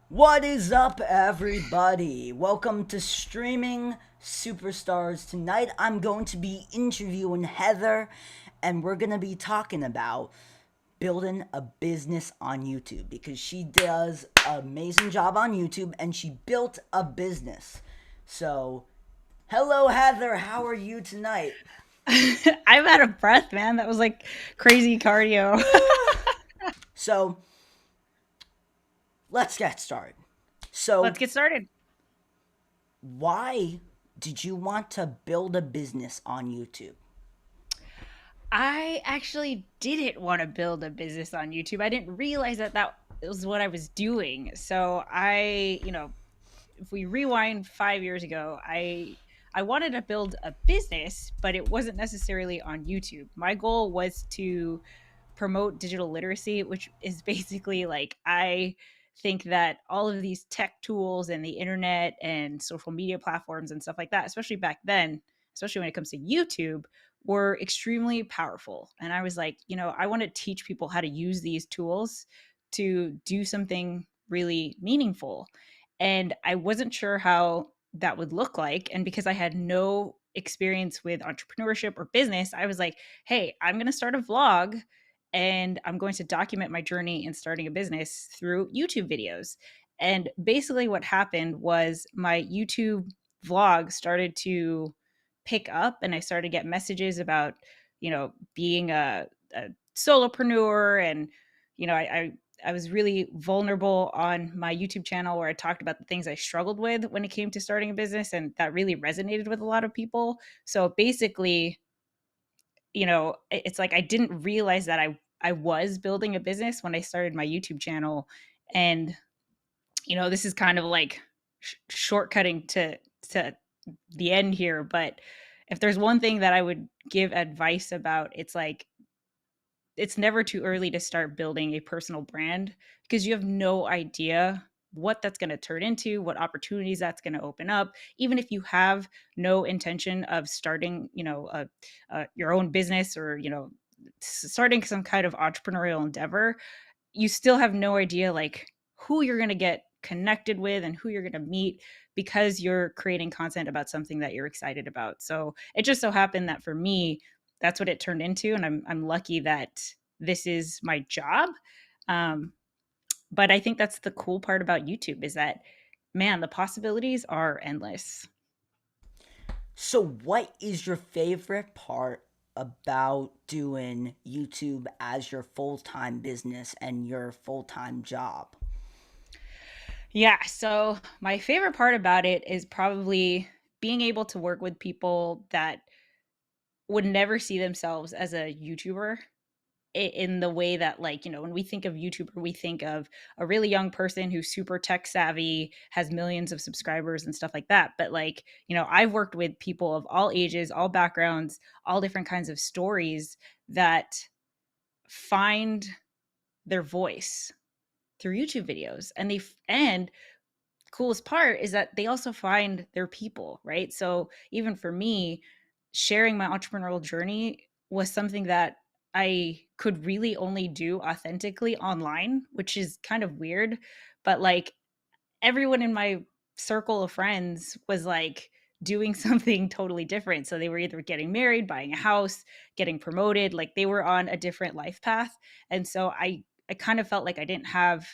What is up, everybody? Welcome to Streaming Superstars. Tonight, I'm going to be interviewing Heather, and we're going to be talking about building a business on YouTube because she does an amazing job on YouTube and she built a business. So, hello, Heather. How are you tonight? I'm out of breath, man. That was like crazy cardio. So, let's get started. So, Let's get started. why did you want to build a business on YouTube? I actually didn't want to build a business on YouTube. I didn't realize that that was what I was doing. So if we rewind 5 years ago, I wanted to build a business, but it wasn't necessarily on YouTube. My goal was to promote digital literacy, which is basically like I think that all of these tech tools and the internet and social media platforms and stuff like that, especially back then, especially when it comes to YouTube, were extremely powerful. And I was like, I want to teach people how to use these tools to do something really meaningful. And I wasn't sure how that would look like. And because I had no experience with entrepreneurship or business, I was like, hey, I'm going to start a vlog and I'm going to document my journey in starting a business through YouTube videos. And basically, what happened was my YouTube vlog started to pick up, and I started to get messages about, being a solopreneur. And, I was really vulnerable on my YouTube channel where I talked about the things I struggled with when it came to starting a business. And that really resonated with a lot of people. So basically, it's like I didn't realize that I was building a business when I started my YouTube channel. And this is kind of like shortcutting to the end here, but if there's one thing that I would give advice about, it's like it's never too early to start building a personal brand because you have no idea what that's going to turn into, what opportunities that's going to open up. Even if you have no intention of starting, your own business or, starting some kind of entrepreneurial endeavor, you still have no idea like who you're going to get connected with and who you're going to meet because you're creating content about something that you're excited about. So it just so happened that for me, that's what it turned into, and I'm lucky that this is my job. Um, but I think that's the cool part about YouTube is that, man, the possibilities are endless. So, what is your favorite part about doing YouTube as your full time business and your full time job? Yeah, so my favorite part about it is probably being able to work with people that would never see themselves as a YouTuber in the way that, like, when we think of YouTuber, we think of a really young person who's super tech savvy, has millions of subscribers and stuff like that. But like, I've worked with people of all ages, all backgrounds, all different kinds of stories that find their voice through YouTube videos. And coolest part is that they also find their people, right? So even for me, sharing my entrepreneurial journey was something that I could really only do authentically online, which is kind of weird. But like everyone in my circle of friends was like doing something totally different. So they were either getting married, buying a house, getting promoted, like they were on a different life path. And so I kind of felt like I didn't have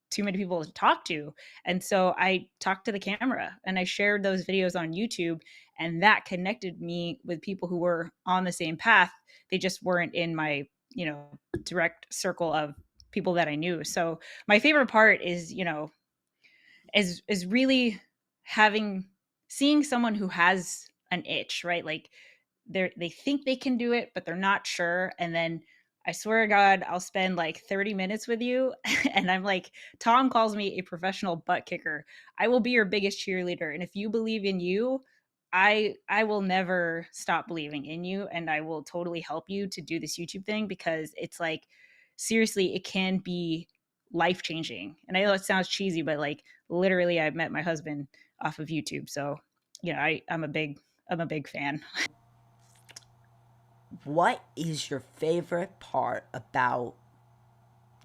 too many people to talk to. And so I talked to the camera and I shared those videos on YouTube, and that connected me with people who were on the same path. They just weren't in my, direct circle of people that I knew. So my favorite part is, is really having seeing someone who has an itch, right? Like they think they can do it, but they're not sure. And then I swear to God, I'll spend like 30 minutes with you. And I'm like, Tom calls me a professional butt kicker. I will be your biggest cheerleader. And if you believe in you, I will never stop believing in you. And I will totally help you to do this YouTube thing because it's like, seriously, it can be life changing. And I know it sounds cheesy, but like literally I met my husband off of YouTube. So, I'm a big fan. What is your favorite part about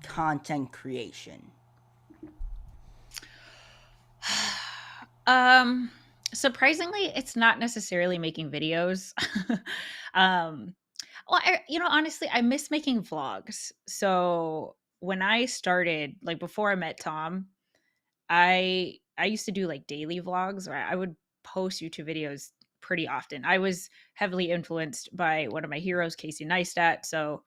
content creation? Um, Surprisingly, it's not necessarily making videos. um, well, honestly, I miss making vlogs. So when I started, like before I met Tom, I used to do like daily vlogs where I would post YouTube videos pretty often. I was heavily influenced by one of my heroes, Casey Neistat. So,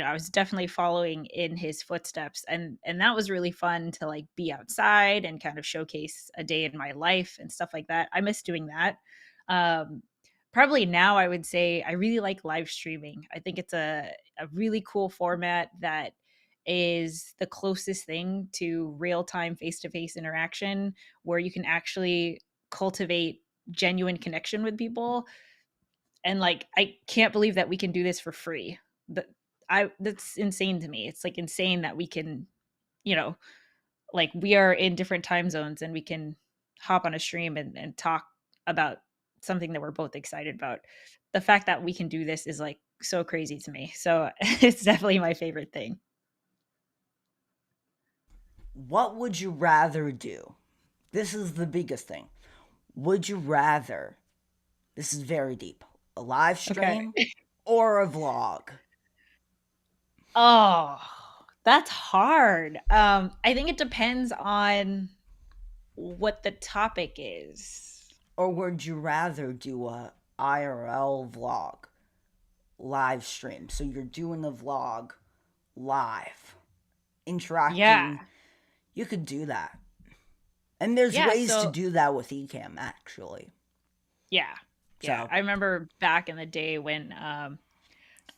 I was definitely following in his footsteps, and that was really fun to like be outside and kind of showcase a day in my life and stuff like that. I miss doing that. Um Probably now I would say I really like live streaming. I think it's a really cool format that is the closest thing to real time face to face interaction where you can actually cultivate genuine connection with people. And like, I can't believe that we can do this for free. That's insane to me. It's like insane that we can, you know, like we are in different time zones and we can hop on a stream and talk about something that we're both excited about. The fact that we can do this is like so crazy to me. So it's definitely my favorite thing. What would you rather do? This is the biggest thing. Would you rather, this is very deep, a live Okay. stream or a vlog? Oh, that's hard. I think it depends on what the topic is. Or would you rather do a IRL vlog, live stream? So you're doing the vlog live, Yeah. interacting. You could do that. And there's Yeah, ways to so do that with Ecamm, actually. yeah. Yeah, So, I remember back in the day when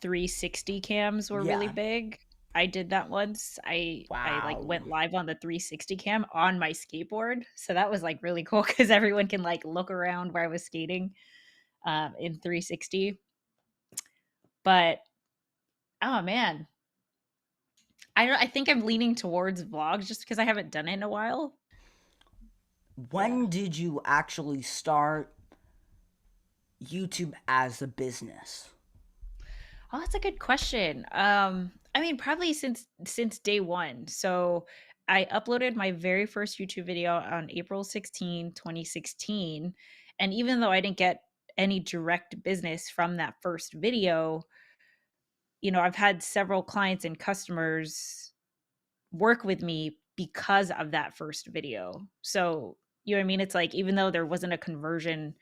360 cams were really yeah. big. I did that once. I like Wow. went live on the 360 cam on my skateboard. So that was like really cool cuz everyone can like look around where I was skating in 360. But oh man, I think I'm leaning towards vlogs just because I haven't done it in a while. Yeah. When did you actually start YouTube as a business? Oh, that's a good question. I mean, probably since day one. So I uploaded my very first YouTube video on April 16, 2016. And even though I didn't get any direct business from that first video, I've had several clients and customers work with me because of that first video. So, you know what I mean? It's like even though there wasn't a conversion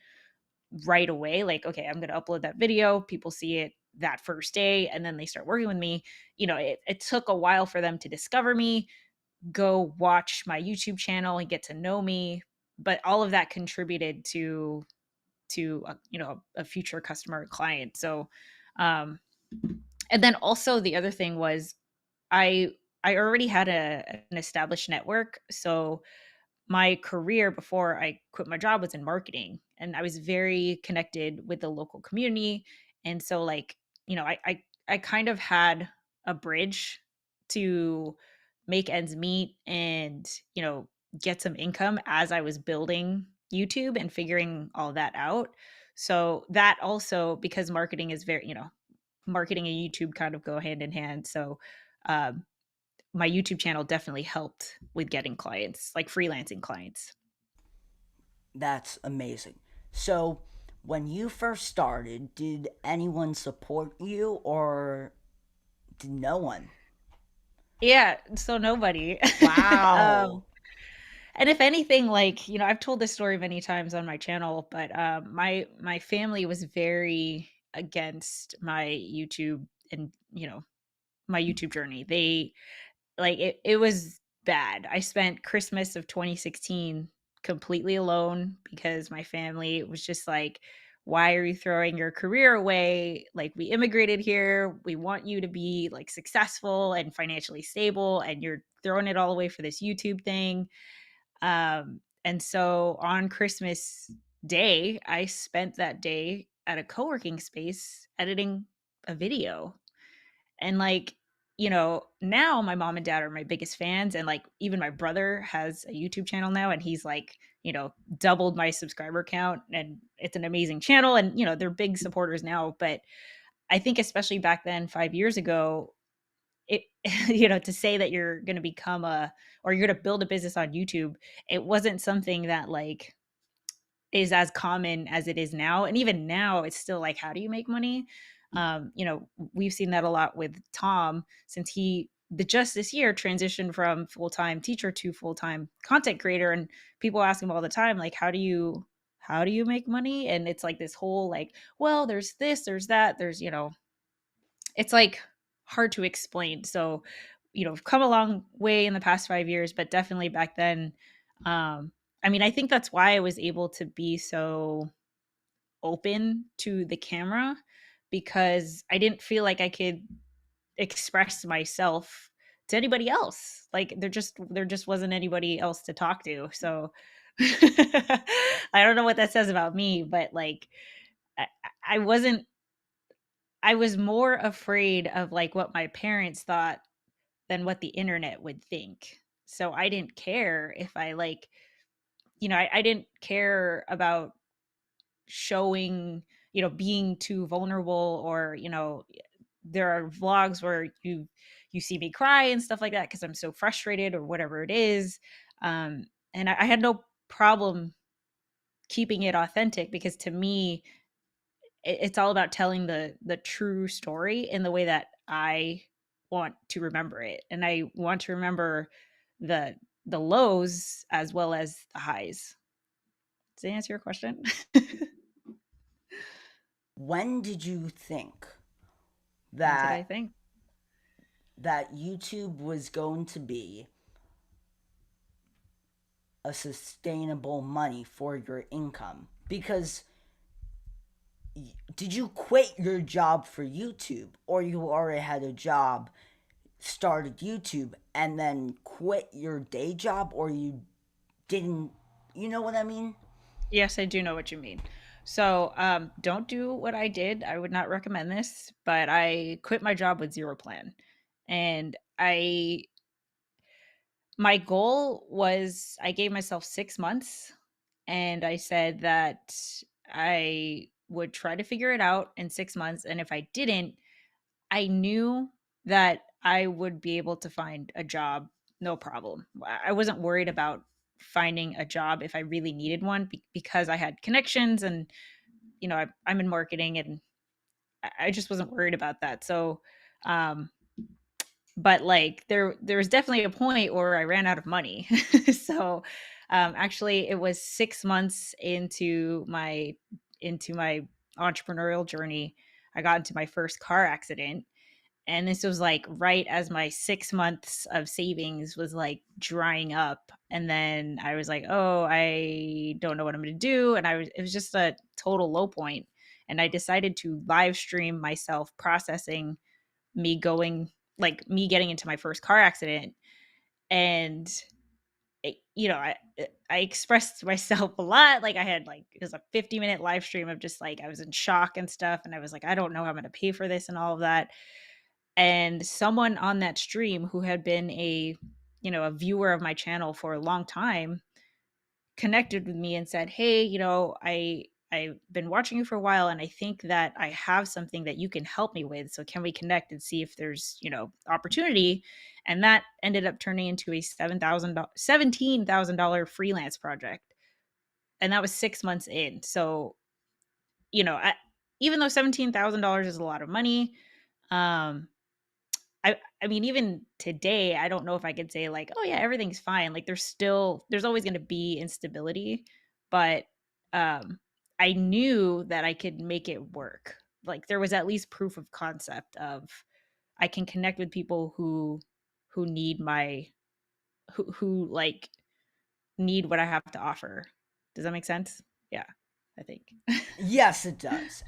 right away, like, okay, I'm going to upload that video, people see it that first day, and then they start working with me. It took a while for them to discover me, go watch my YouTube channel and get to know me. But all of that contributed to a future customer or client. So, um, and then also the other thing was I I already had an established network. So my career before I quit my job was in marketing, and I was very connected with the local community. And so like, I kind of had a bridge to make ends meet and, get some income as I was building YouTube and figuring all that out. So that also, because marketing is very, marketing and YouTube kind of go hand in hand. So um my YouTube channel definitely helped with getting clients, like freelancing clients. That's amazing. So, when you first started, did anyone support you or did no one? Yeah, so nobody. Wow. um, and if anything, like, I've told this story many times on my channel, but my family was very against my YouTube and my YouTube journey. They like it was bad. I spent Christmas of 2016 completely alone because my family was just like, "Why are you throwing your career away? Like, we immigrated here. We want you to be like successful and financially stable, and you're throwing it all away for this YouTube thing." And so on Christmas Day, I spent that day at a co-working space editing a video. And like, now my mom and dad are my biggest fans. And like, even my brother has a YouTube channel now, and he's like, doubled my subscriber count. And it's an amazing channel. And, they're big supporters now. But I think, especially back then, 5 years ago, it, to say that you're going to become or you're going to build a business on YouTube, it wasn't something that like is as common as it is now. And even now, it's still like, how do you make money? We've seen that a lot with Tom since just this year transitioned from full-time teacher to full-time content creator. And people ask him all the time, like, how do you make money? And it's like this whole like, well, there's this, there's that, it's like hard to explain. So, I've come a long way in the past 5 years, but definitely back then, I think that's why I was able to be so open to the camera, because I didn't feel like I could express myself to anybody else. Like there just wasn't anybody else to talk to. So I don't know what that says about me, but like I, I wasn't I was more afraid of like what my parents thought than what the internet would think. So I didn't care if I like, I didn't care about showing, being too vulnerable, or, there are vlogs where you see me cry and stuff like that because I'm so frustrated or whatever it is. And I had no problem keeping it authentic, because to me it's all about telling the true story in the way that I want to remember it. And I want to remember the the lows as well as the highs. Does that answer your question? When did you think When did I that think? YouTube was going to be a sustainable money for your income? Because did you quit your job for YouTube, or you already had a job, started YouTube, and then quit your day job, or you didn't? You know what I mean? Yes, I do know what you mean. So, don't do what I did. I would not recommend this, but I quit my job with zero plan. And my goal was, I gave myself 6 months, and I said that I would try to figure it out in 6 months. And if I didn't, I knew that I would be able to find a job, no problem. I wasn't worried about finding a job if I really needed one, because I had connections, and I'm in marketing, and I just wasn't worried about that. So, um, but like there was definitely a point where I ran out of money. So, actually, it was 6 months into my entrepreneurial journey, I got into my first car accident. And this was like right as my 6 months of savings was like drying up. And then I was like, oh, I don't know what I'm going to do. And it was just a total low point. And I decided to live stream myself processing me going, like me getting into my first car accident. And, I expressed myself a lot. Like I had like, it was a 50-minute live stream of just like, I was in shock and stuff. And I was like, I don't know how I'm going to pay for this and all of that. And someone on that stream who had been a viewer of my channel for a long time connected with me and said, hey, I've been watching you for a while, and I think that I have something that you can help me with, so can we connect and see if there's opportunity? And that ended up turning into a $17,000 freelance project, and that was 6 months in. So, even though $17,000 is a lot of money, um I mean, even today, I don't know if I could say like, "Oh, yeah, everything's fine." Like, there's always gonna be instability, but, um, I knew that I could make it work. Like, there was at least proof of concept of, I can connect with people who need like, need what I have to offer. Does that make sense? Yeah, I think. Yes, it does.